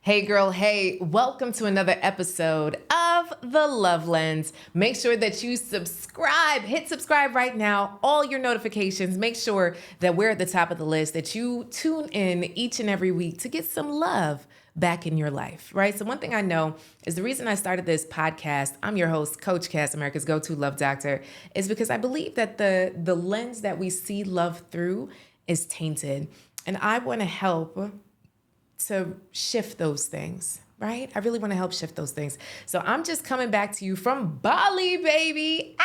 Hey girl, hey, welcome to another episode of The Love Lens. Make sure that you subscribe, hit subscribe right now, all your notifications. Make sure that we're at the top of the list, that you tune in each and every week to get some love back in your life, right? So one thing I know is the reason I started this podcast, I'm your host, Coach Cass, America's go-to love doctor, is because I believe that the lens that we see love through is tainted. And I want to help to shift those things, right? I really want to help shift those things. So I'm just coming back to you from Bali, baby.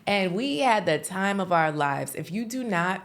And we had the time of our lives. If you do not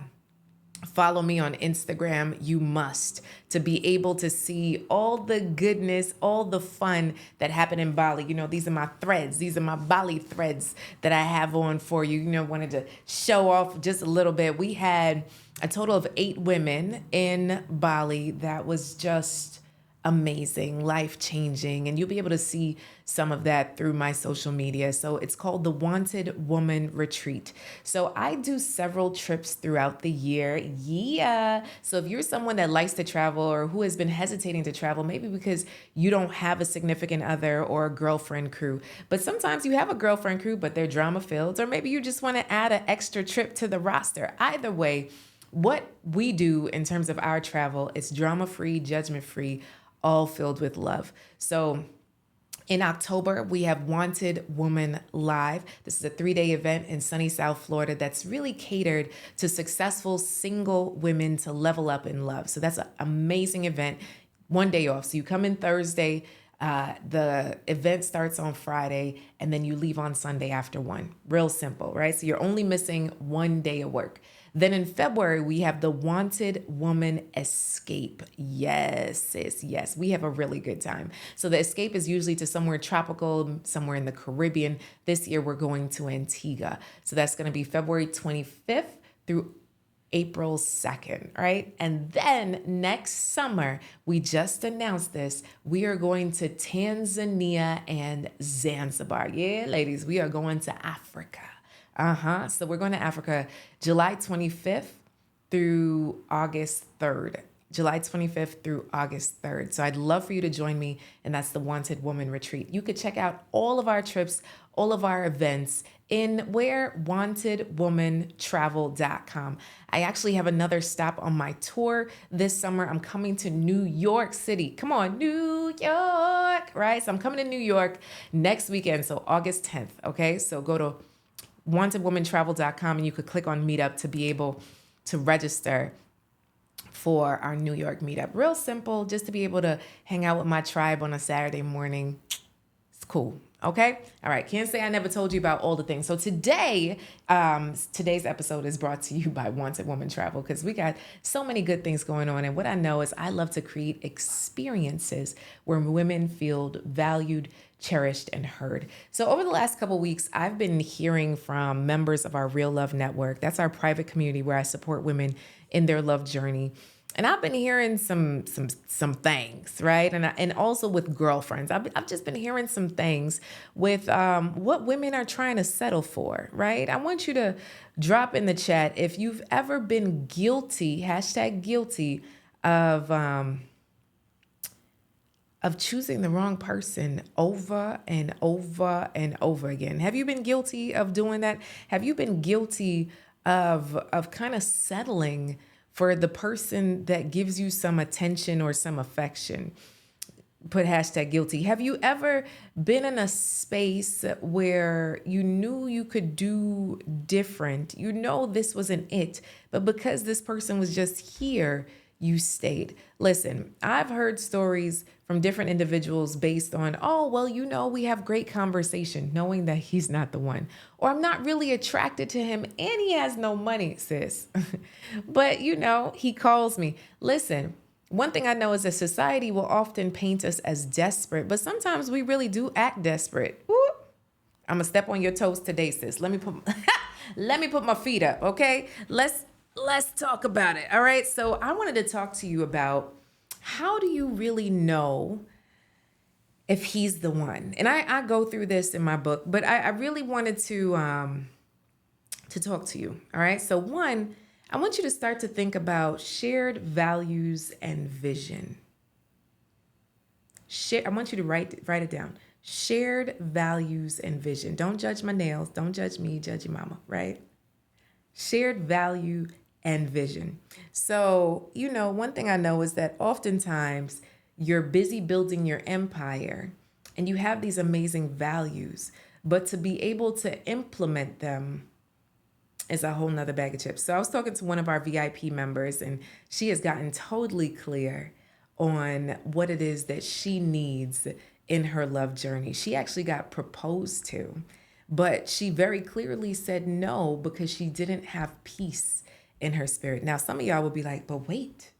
follow me on Instagram, you must, to be able to see all the goodness, all the fun that happened in Bali. You know, these are my threads. These are my Bali threads that I have on for you. You know, wanted to show off just a little bit. We had a total of 8 women in Bali. That was just amazing, life-changing, and you'll be able to see some of that through my social media. So it's called the Wanted Woman Retreat. So I do several trips throughout the year. Yeah. So if you're someone that likes to travel or who has been hesitating to travel, maybe because you don't have a significant other or a girlfriend crew, but sometimes you have a girlfriend crew, but they're drama-filled, or maybe you just want to add an extra trip to the roster. Either way, what we do in terms of our travel is drama-free, judgment-free, all filled with love. So in October, we have Wanted Woman Live. This is a 3-day event in sunny South Florida that's really catered to successful single women to level up in love. So that's an amazing event. 1 day off. So you come in Thursday, the event starts on Friday, and then you leave on Sunday after 1. Real simple, right? So you're only missing 1 day of work. Then in February, we have the Wanted Woman Escape. Yes, sis, yes. We have a really good time. So the escape is usually to somewhere tropical, somewhere in the Caribbean. This year, we're going to Antigua. So that's going to be February 25th through April 2nd, right? And then next summer, we just announced this, we are going to Tanzania and Zanzibar. Yeah, ladies, we are going to Africa. So we're going to Africa July 25th through August 3rd. July 25th through August 3rd. So I'd love for you to join me, and that's the Wanted Woman Retreat. You could check out all of our trips, all of our events in wantedwomantravel.com. I actually have another stop on my tour this summer. I'm coming to New York City. Come on, New York, right? So I'm coming to New York next weekend, so August 10th, okay? So go to wantedwomantravel.com and you could click on meetup to be able to register for our New York meetup. Real simple, just to be able to hang out with my tribe on a Saturday morning. It's cool. Okay. All right. Can't say I never told you about all the things. So today's episode is brought to you by Wanted Woman Travel, because we got so many good things going on. And what I know is I love to create experiences where women feel valued, cherished, and heard. So over the last couple of weeks, I've been hearing from members of our Real Love Network. That's our private community where I support women in their love journey. And I've been hearing some things, right? And also with girlfriends. I've just been hearing some things with what women are trying to settle for, right? I want you to drop in the chat if you've ever been guilty, #guilty, of choosing the wrong person over and over and over again. Have you been guilty of doing that? Have you been guilty of kind of settling for the person that gives you some attention or some affection? Put #guilty. Have you ever been in a space where you knew you could do different? You know this wasn't it, but because this person was just here, you stayed. Listen, I've heard stories from different individuals based on, oh, well, you know, we have great conversation, knowing that he's not the one. Or I'm not really attracted to him and he has no money, sis. But, you know, he calls me. Listen, one thing I know is that society will often paint us as desperate, but sometimes we really do act desperate. Whoop. I'm going to step on your toes today, sis. Let me put my feet up, okay? Let's talk about it. All right. So I wanted to talk to you about, how do you really know if he's the one? And I go through this in my book, but I really wanted to talk to you. All right. So one, I want you to start to think about shared values and vision. I want you to write it down. Shared values and vision. Don't judge my nails. Don't judge me. Judge your mama, right? Shared value and vision. So, one thing I know is that oftentimes you're busy building your empire and you have these amazing values, but to be able to implement them is a whole nother bag of chips. So I was talking to one of our VIP members, and she has gotten totally clear on what it is that she needs in her love journey. She actually got proposed to, but she very clearly said no because she didn't have peace in her spirit. Now, some of y'all will be like, but wait,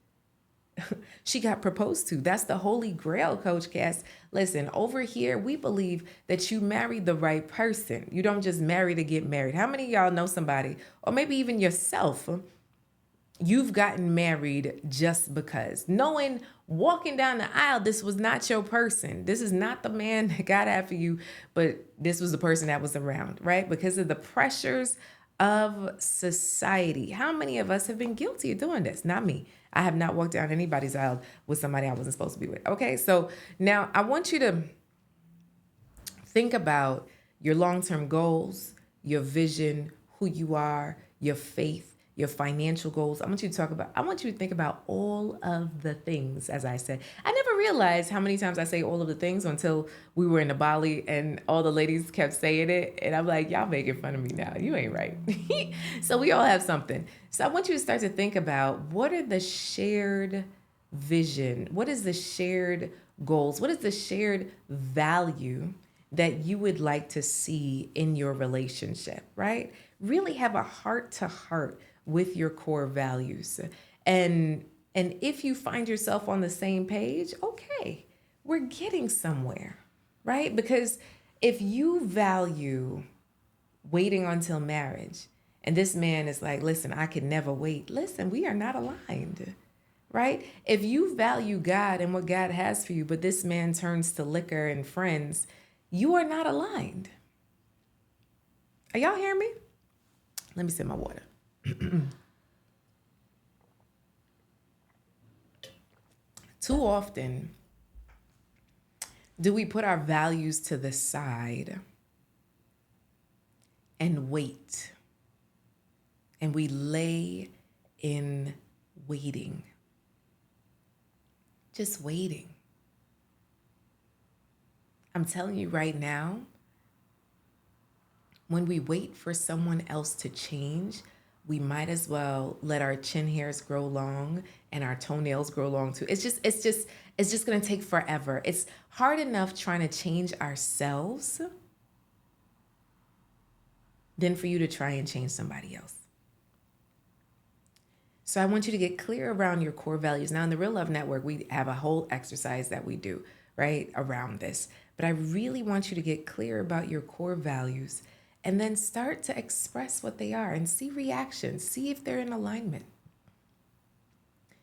she got proposed to. That's the holy grail, Coach Cass. Listen, over here, we believe that you marry the right person. You don't just marry to get married. How many of y'all know somebody, or maybe even yourself, you've gotten married just because, knowing walking down the aisle, this was not your person. This is not the man that God had for you, but this was the person that was around, right? Because of the pressures of society. How many of us have been guilty of doing this? Not me. I have not walked down anybody's aisle with somebody I wasn't supposed to be with. Okay, so now I want you to think about your long-term goals, your vision, who you are, your faith, your financial goals. I want you to think about all of the things, as I said. I never realized how many times I say all of the things until we were in the Bali and all the ladies kept saying it. And I'm like, y'all making fun of me now. You ain't right. So we all have something. So I want you to start to think about, what are the shared vision? What is the shared goals? What is the shared value that you would like to see in your relationship, right? Really have a heart to heart with your core values. And if you find yourself on the same page, okay, we're getting somewhere, right? Because if you value waiting until marriage and this man is like, listen, I could never wait. Listen, we are not aligned, right? If you value God and what God has for you, but this man turns to liquor and friends, you are not aligned. Are y'all hearing me? Let me sip my water. Too often do we put our values to the side and wait, and we lay in waiting, just waiting. I'm telling you right now, when we wait for someone else to change, we might as well let our chin hairs grow long and our toenails grow long too. It's just going to take forever. It's hard enough trying to change ourselves than for you to try and change somebody else. So I want you to get clear around your core values. Now in the Real Love Network, we have a whole exercise that we do, right, around this. But I really want you to get clear about your core values and then start to express what they are and see reactions. See if they're in alignment.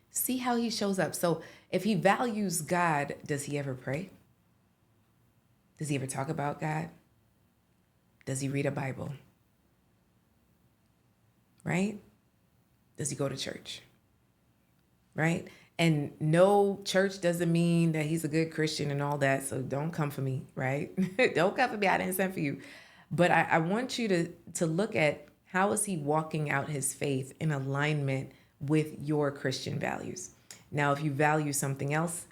See how he shows up. So if he values God, does he ever pray? Does he ever talk about God? Does he read a Bible? Right? Does he go to church? Right? And no, church doesn't mean that he's a good Christian and all that. So don't come for me, right? Don't come for me. I didn't send for you. But I want you to look at, how is he walking out his faith in alignment with your Christian values? Now, if you value something else,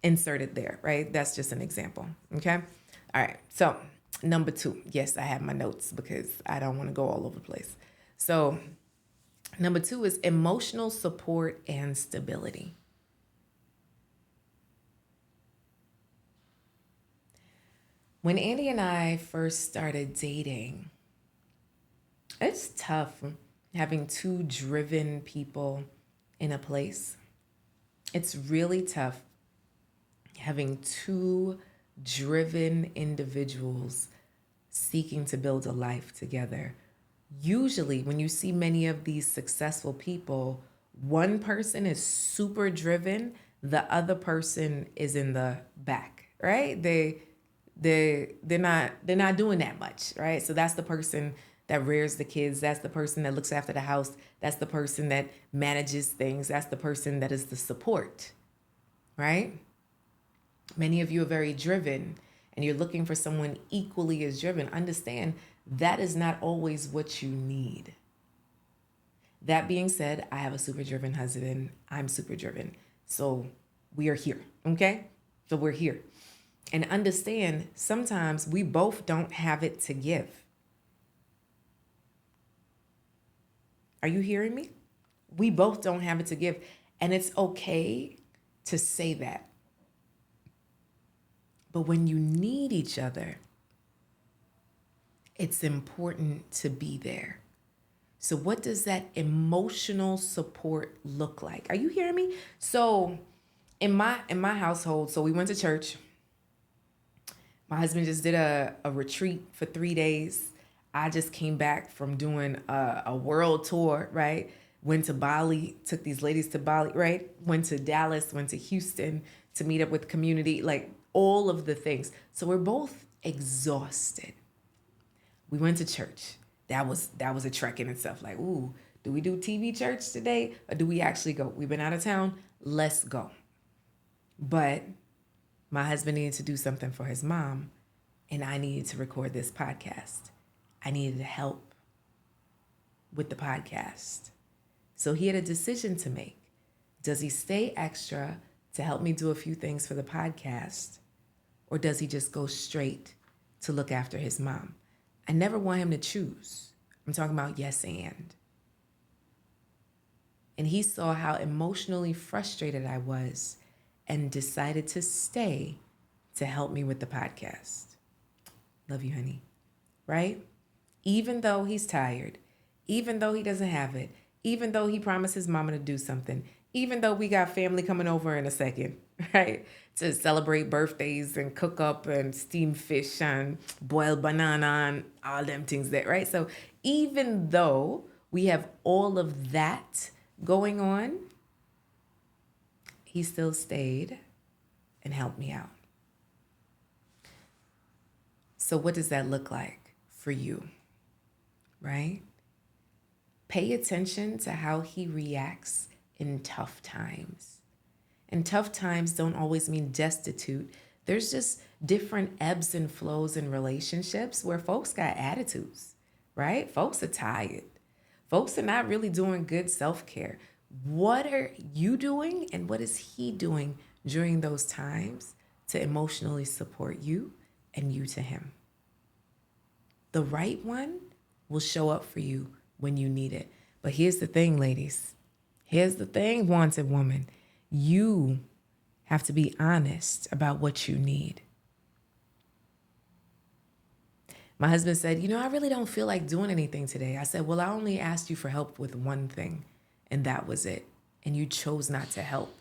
insert it there, right? That's just an example, okay? All right, so number 2. Yes, I have my notes because I don't want to go all over the place. So number 2 is emotional support and stability. When Andy and I first started dating, it's tough having 2 driven people in a place. It's really tough having 2 driven individuals seeking to build a life together. Usually, when you see many of these successful people, one person is super driven, the other person is in the back, right? They're not doing that much, right? So that's the person that rears the kids. That's the person that looks after the house. That's the person that manages things. That's the person that is the support, right? Many of you are very driven and you're looking for someone equally as driven. Understand that is not always what you need. That being said, I have a super driven husband. I'm super driven. So we are here, okay? So we're here. And understand sometimes we both don't have it to give. Are you hearing me? We both don't have it to give. And it's okay to say that. But when you need each other, it's important to be there. So what does that emotional support look like? Are you hearing me? So in my household, so we went to church. My husband just did a retreat for 3 days. I just came back from doing a world tour, right? Went to Bali, took these ladies to Bali, right? Went to Dallas, went to Houston to meet up with community, like all of the things. So we're both exhausted. We went to church. That was a trek in itself. Like, ooh, do we do TV church today or do we actually go? We've been out of town. Let's go. But my husband needed to do something for his mom, and I needed to record this podcast. I needed help with the podcast. So he had a decision to make. Does he stay extra to help me do a few things for the podcast, or does he just go straight to look after his mom? I never want him to choose. I'm talking about yes and. And he saw how emotionally frustrated I was and decided to stay to help me with the podcast. Love you, honey. Right? Even though he's tired, even though he doesn't have it, even though he promised his mama to do something, even though we got family coming over in a second, right? To celebrate birthdays and cook up and steam fish and boil banana and all them things that, right? So even though we have all of that going on, he still stayed and helped me out. So what does that look like for you, right? Pay attention to how he reacts in tough times. And tough times don't always mean destitute. There's just different ebbs and flows in relationships where folks got attitudes, right? Folks are tired. Folks are not really doing good self-care. What are you doing and what is he doing during those times to emotionally support you and you to him? The right one will show up for you when you need it. But here's the thing, ladies. Here's the thing, wanted woman. You have to be honest about what you need. My husband said, I really don't feel like doing anything today. I said, well, I only asked you for help with one thing, and that was it. And you chose not to help.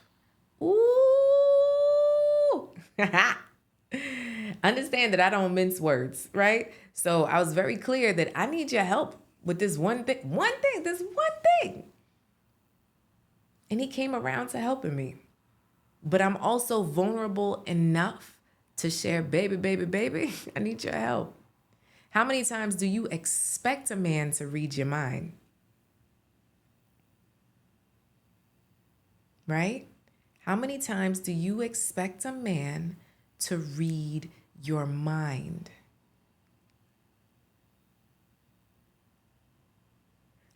Ooh. Understand that I don't mince words, right? So I was very clear that I need your help with this one thing. And he came around to helping me. But I'm also vulnerable enough to share, baby, I need your help. How many times do you expect a man to read your mind? Right? How many times do you expect a man to read your mind?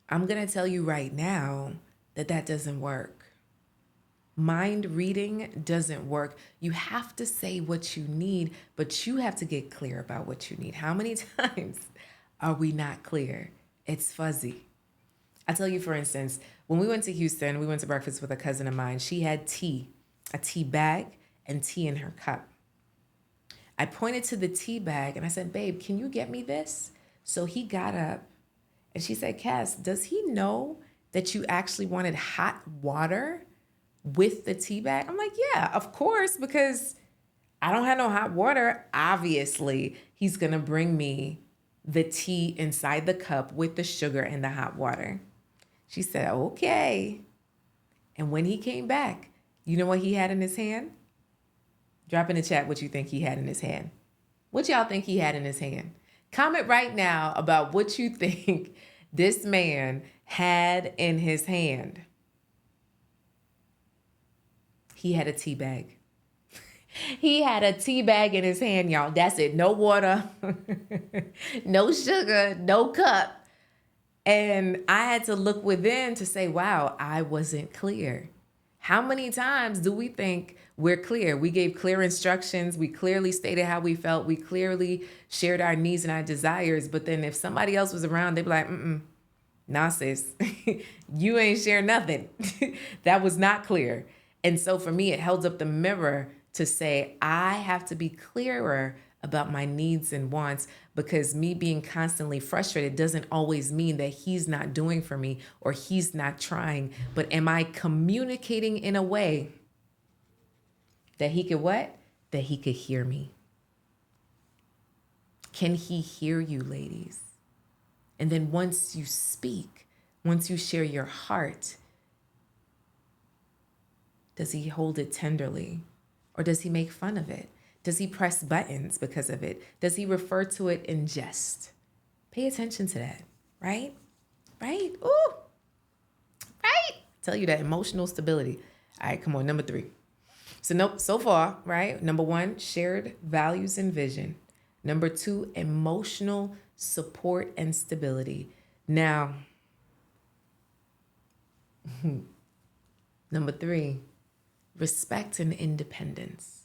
I'm going to tell you right now that doesn't work. Mind reading doesn't work. You have to say what you need, but you have to get clear about what you need. How many times are we not clear? It's fuzzy. I tell you, for instance, when we went to Houston, we went to breakfast with a cousin of mine. She had tea, a tea bag, and tea in her cup. I pointed to the tea bag and I said, babe, can you get me this? So he got up and she said, Cass, does he know that you actually wanted hot water with the tea bag? I'm like, yeah, of course, because I don't have no hot water. Obviously, he's going to bring me the tea inside the cup with the sugar and the hot water. She said, okay. And when he came back, you know what he had in his hand? Drop in the chat what you think he had in his hand. What y'all think he had in his hand? Comment right now about what you think this man had in his hand. He had a tea bag. He had a tea bag in his hand, y'all. That's it. No water, no sugar, no cup. And I had to look within to say, wow, I wasn't clear. How many times do we think we're clear? We gave clear instructions. We clearly stated how we felt. We clearly shared our needs and our desires. But then if somebody else was around, they'd be like, nah, sis, you ain't share nothing. That was not clear. And so for me, it held up the mirror to say, I have to be clearer about my needs and wants, because me being constantly frustrated doesn't always mean that he's not doing for me or he's not trying. But am I communicating in a way that he could what? That he could hear me? Can he hear you, ladies? And then once you speak, once you share your heart, does he hold it tenderly? Or does he make fun of it? Does he press buttons because of it? Does he refer to it in jest? Pay attention to that, right? Right? Ooh, right? Tell you that emotional stability. All right, come on, number 3. So far, right? Number 1, shared values and vision. Number 2, emotional support and stability. Now, number 3, respect and independence.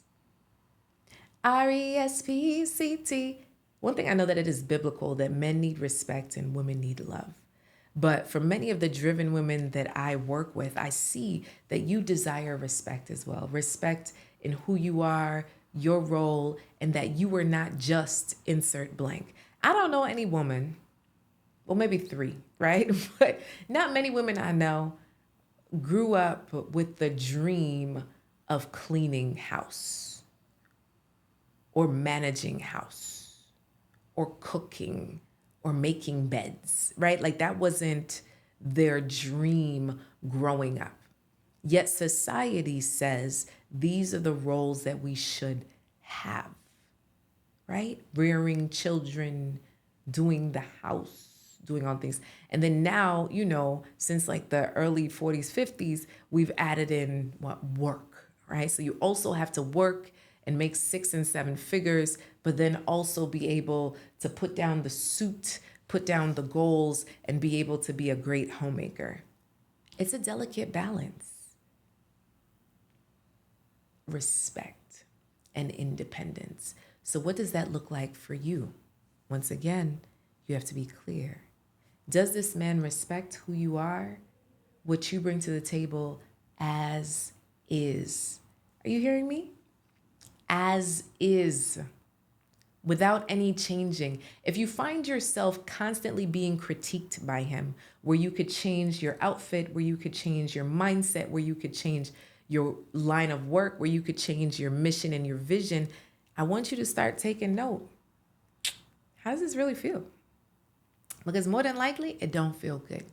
RESPCT. One thing I know that it is biblical that men need respect and women need love. But for many of the driven women that I work with, I see that you desire respect as well. Respect in who you are, your role, and that you are not just insert blank. I don't know any woman, well, maybe 3, right? But not many women I know grew up with the dream of cleaning house or managing house or cooking or making beds, right? Like that wasn't their dream growing up. Yet society says these are the roles that we should have, right? Rearing children, doing the house, doing all things. And then now, since like the early 40s, 50s, we've added in work, right? So you also have to work and make 6 and 7 figures, but then also be able to put down the suit, put down the goals, and be able to be a great homemaker. It's a delicate balance. Respect and independence. So what does that look like for you? Once again, you have to be clear. Does this man respect who you are, what you bring to the table as is? Are you hearing me? As is, without any changing. If you find yourself constantly being critiqued by him, where you could change your outfit, where you could change your mindset, where you could change your line of work, where you could change your mission and your vision, I want you to start taking note. How does this really feel? Because more than likely, it don't feel good.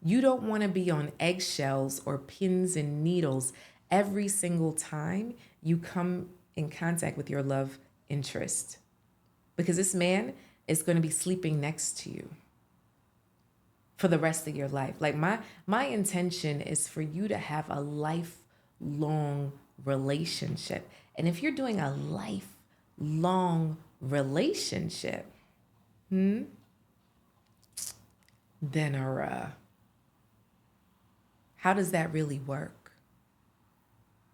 You don't want to be on eggshells or pins and needles every single time you come in contact with your love interest. Because this man is going to be sleeping next to you for the rest of your life. Like my intention is for you to have a lifelong relationship. And if you're doing a lifelong relationship, then how does that really work?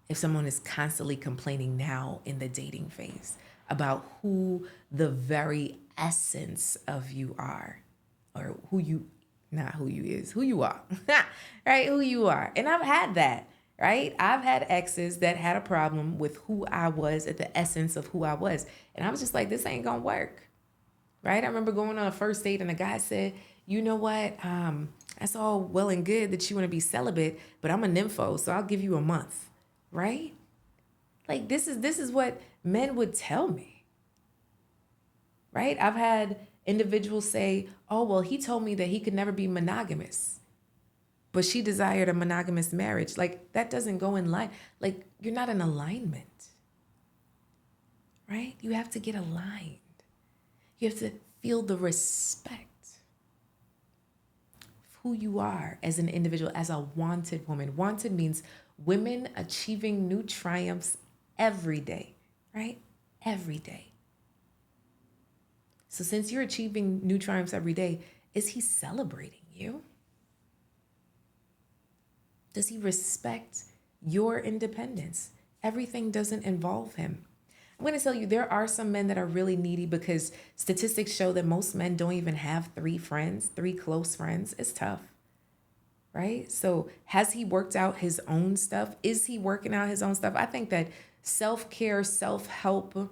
If someone is constantly complaining now in the dating phase about who the very essence of you are, or who you are, right? Who you are. And I've had that, right? I've had exes that had a problem with who I was at the essence of who I was. And I was just like, this ain't gonna work, right? I remember going on a first date and a guy said, you know what? That's all well and good that you want to be celibate, but I'm a nympho, so I'll give you a month. Right? Like this is what men would tell me. Right? I've had individuals say, oh, well, he told me that he could never be monogamous, but she desired a monogamous marriage. Like that doesn't go in line. Like you're not in alignment. Right? You have to get aligned. You have to feel the respect of who you are as an individual, as a wanted woman. Wanted means women achieving new triumphs every day, right? Every day. So since you're achieving new triumphs every day, is he celebrating you? Does he respect your independence? Everything doesn't involve him. I'm going to tell you, there are some men that are really needy because statistics show that most men don't even have three friends, three close friends. It's tough, right? So has he worked out his own stuff? Is he working out his own stuff? I think that self-care, self-help,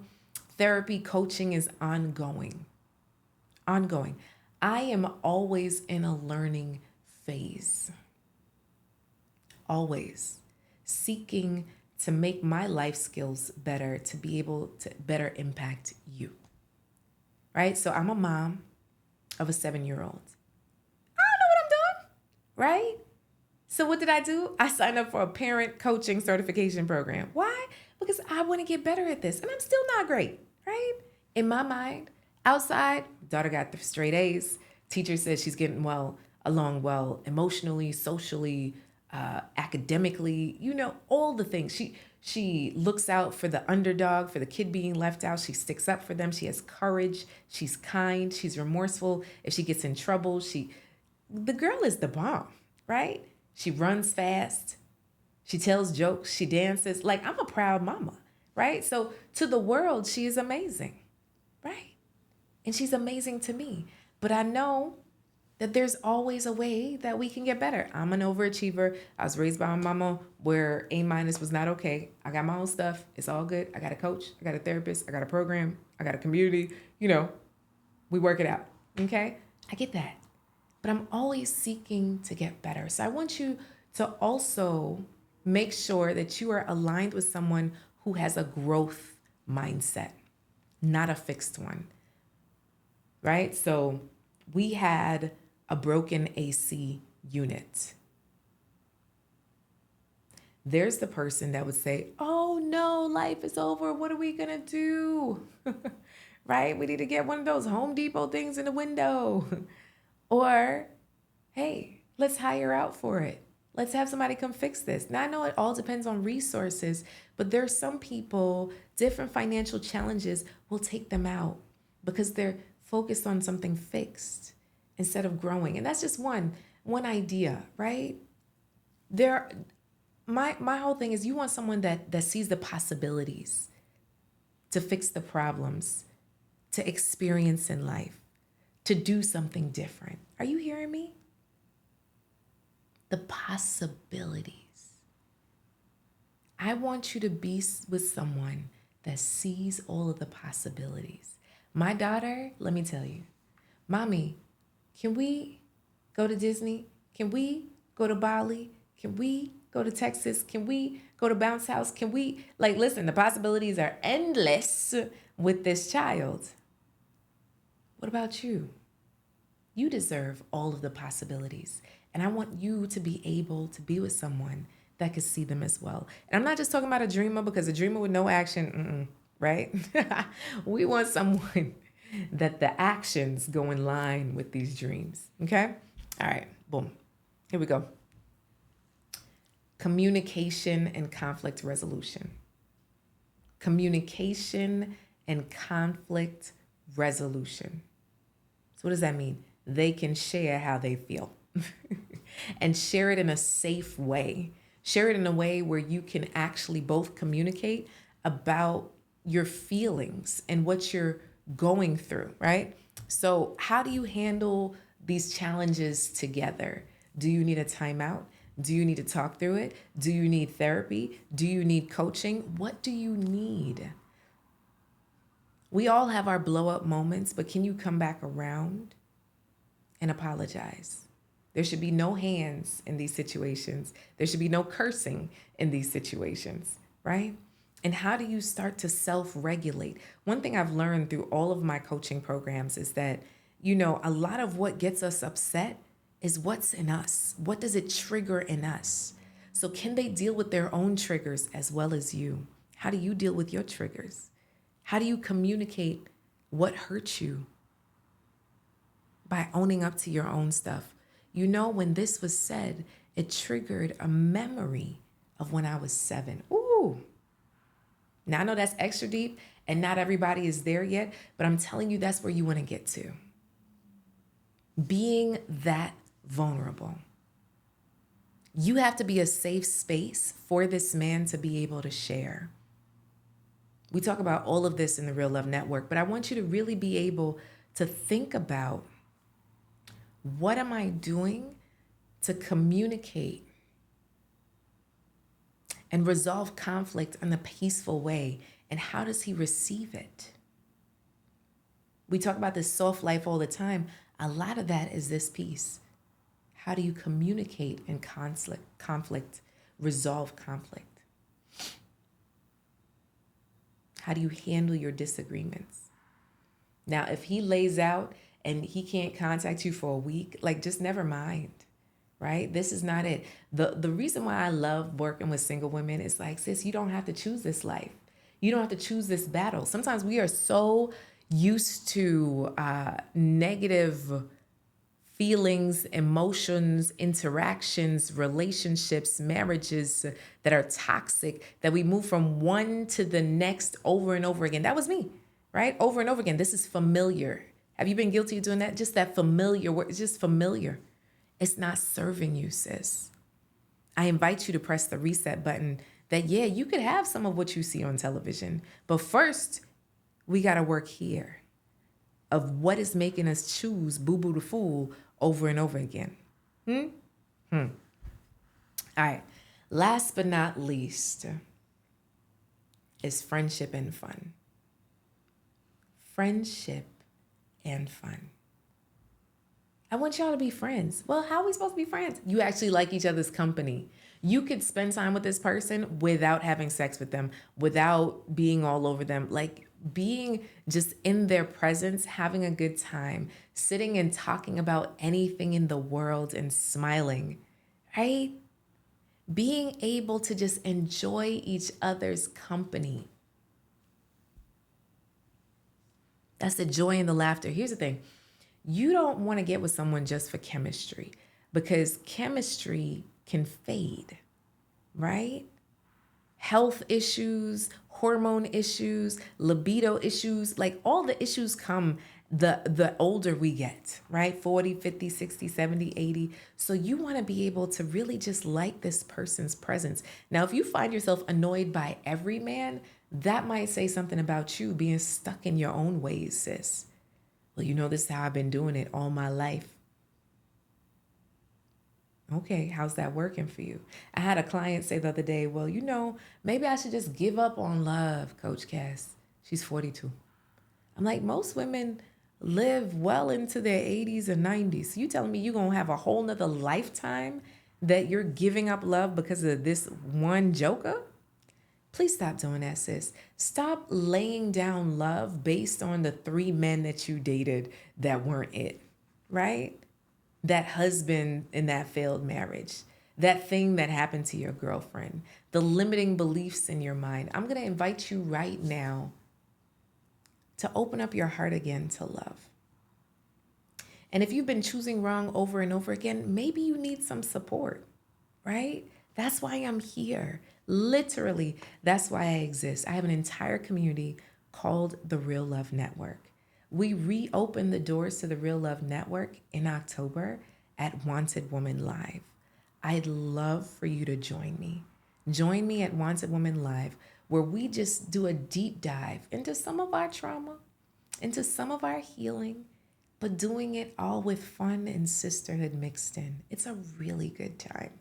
therapy, coaching is ongoing. Ongoing. I am always in a learning phase. Always seeking to make my life skills better, to be able to better impact you. Right? So I'm a mom of a 7-year-old. I don't know what I'm doing. Right? So what did I do? I signed up for a parent coaching certification program. Why? Because I want to get better at this. And I'm still not great. Right? In my mind, outside, daughter got the straight A's. Teacher says she's getting along well emotionally, socially, academically, all the things. She looks out for the underdog, for the kid being left out. She sticks up for them. She has courage. She's kind. She's remorseful. If she gets in trouble, the girl is the bomb, right? She runs fast. She tells jokes. She dances. Like, I'm a proud mama, right? So to the world, she is amazing, right? And she's amazing to me. But I know that there's always a way that we can get better. I'm an overachiever. I was raised by my mama where A- was not okay. I got my own stuff. It's all good. I got a coach. I got a therapist. I got a program. I got a community. We work it out. Okay? I get that. But I'm always seeking to get better. So I want you to also make sure that you are aligned with someone who has a growth mindset, not a fixed one. Right? So we had a broken AC unit. There's the person that would say, oh no, life is over. What are we going to do? Right? We need to get one of those Home Depot things in the window. Or, hey, let's hire out for it. Let's have somebody come fix this. Now, I know it all depends on resources, but there's some people, different financial challenges will take them out because they're focused on something fixed instead of growing. And that's just one idea, right? My whole thing is you want someone that sees the possibilities to fix the problems, to experience in life, to do something different. Are you hearing me? The possibilities. I want you to be with someone that sees all of the possibilities. My daughter, let me tell you, Mommy, can we go to Disney? Can we go to Bali? Can we go to Texas? Can we go to Bounce House? Can we, listen, the possibilities are endless with this child. What about you? You deserve all of the possibilities. And I want you to be able to be with someone that could see them as well. And I'm not just talking about a dreamer, because a dreamer with no action, right? We want someone that the actions go in line with these dreams. Okay? All right, boom. Here we go. Communication and conflict resolution. Communication and conflict resolution. So what does that mean? They can share how they feel and share it in a safe way. Share it in a way where you can actually both communicate about your feelings and what you're going through, right? So how do you handle these challenges together? Do you need a timeout? Do you need to talk through it? Do you need therapy? Do you need coaching? What do you need? We all have our blow up moments, but can you come back around and apologize? There should be no hands in these situations. There should be no cursing in these situations, right? And how do you start to self-regulate? One thing I've learned through all of my coaching programs is that, a lot of what gets us upset is what's in us. What does it trigger in us? So can they deal with their own triggers as well as you? How do you deal with your triggers? How do you communicate What hurt you by owning up to your own stuff? You know, when this was said, it triggered a memory of when I was 7. Ooh. Now I know that's extra deep and not everybody is there yet, but I'm telling you that's where you want to get to. Being that vulnerable. You have to be a safe space for this man to be able to share. We talk about all of this in the Real Love Network, but I want you to really be able to think about, what am I doing to communicate and resolve conflict in a peaceful way? And how does he receive it? We talk about this soft life all the time. A lot of that is this piece. How do you communicate in conflict, resolve conflict? How do you handle your disagreements? Now, if he lays out and he can't contact you for a week, like, just never mind, right? This is not it. The reason why I love working with single women is like, sis, you don't have to choose this life. You don't have to choose this battle. Sometimes we are so used to negative feelings, emotions, interactions, relationships, marriages that are toxic, that we move from one to the next over and over again. That was me, right? Over and over again. This is familiar. Have you been guilty of doing that? Just that familiar word. It's just familiar. It's not serving you, sis. I invite you to press the reset button that, yeah, you could have some of what you see on television, but first we got to work here of what is making us choose boo-boo the fool over and over again. All right. Last but not least is friendship and fun. Friendship and fun. I want y'all to be friends. Well, how are we supposed to be friends? You actually like each other's company. You could spend time with this person without having sex with them, without being all over them, like being just in their presence, having a good time, sitting and talking about anything in the world and smiling, right? Being able to just enjoy each other's company. That's the joy and the laughter. Here's the thing. You don't want to get with someone just for chemistry, because chemistry can fade, right? Health issues, hormone issues, libido issues, like all the issues come the older we get, right? 40, 50, 60, 70, 80. So you want to be able to really just like this person's presence. Now, if you find yourself annoyed by every man, that might say something about you being stuck in your own ways, sis. Well, you know, this is how I've been doing it all my life. Okay, how's that working for you? I had a client say the other day, well, you know, maybe I should just give up on love, Coach Cass. She's 42. I'm like, most women live well into their 80s and 90s. So you telling me you're going to have a whole nother lifetime that you're giving up love because of this one joker? Please stop doing that, sis. Stop laying down love based on the 3 men that you dated that weren't it, right? That husband in that failed marriage, that thing that happened to your girlfriend, the limiting beliefs in your mind. I'm going to invite you right now to open up your heart again to love. And if you've been choosing wrong over and over again, maybe you need some support, right? That's why I'm here. Literally, that's why I exist. I have an entire community called the Real Love Network. We reopened the doors to the Real Love Network in October at Wanted Woman Live. I'd love for you to join me. Join me at Wanted Woman Live, where we just do a deep dive into some of our trauma, into some of our healing, but doing it all with fun and sisterhood mixed in. It's a really good time.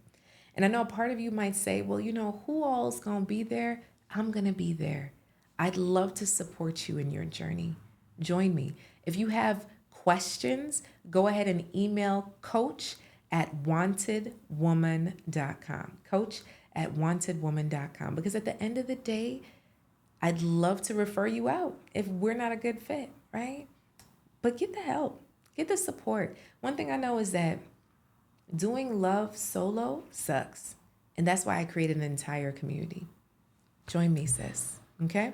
And I know part of you might say, well, you know, who all's going to be there? I'm going to be there. I'd love to support you in your journey. Join me. If you have questions, go ahead and email coach@wantedwoman.com. Coach@wantedwoman.com. Because at the end of the day, I'd love to refer you out if we're not a good fit, right? But get the help, get the support. One thing I know is that doing love solo sucks. And that's why I created an entire community. Join me, sis. Okay?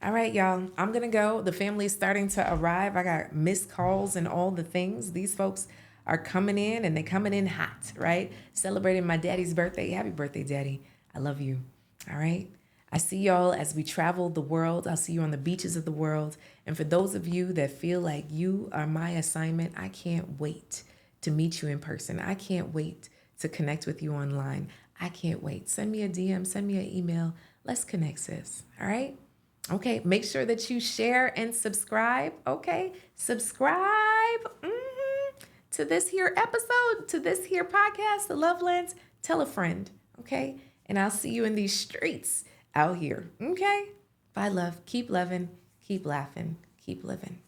All right, y'all. I'm going to go. The family is starting to arrive. I got missed calls and all the things. These folks are coming in and they're coming in hot, right? Celebrating my daddy's birthday. Happy birthday, daddy. I love you. All right. I see y'all as we travel the world. I'll see you on the beaches of the world. And for those of you that feel like you are my assignment, I can't wait to meet you in person. I can't wait to connect with you online. I can't wait. Send me a DM, send me an email. Let's connect, sis. All right. Okay. Make sure that you share and subscribe. Okay. Subscribe to this here episode, to this here podcast, The Lovelands. Tell a friend. Okay. And I'll see you in these streets out here. Okay. Bye, love. Keep loving, keep laughing, keep living.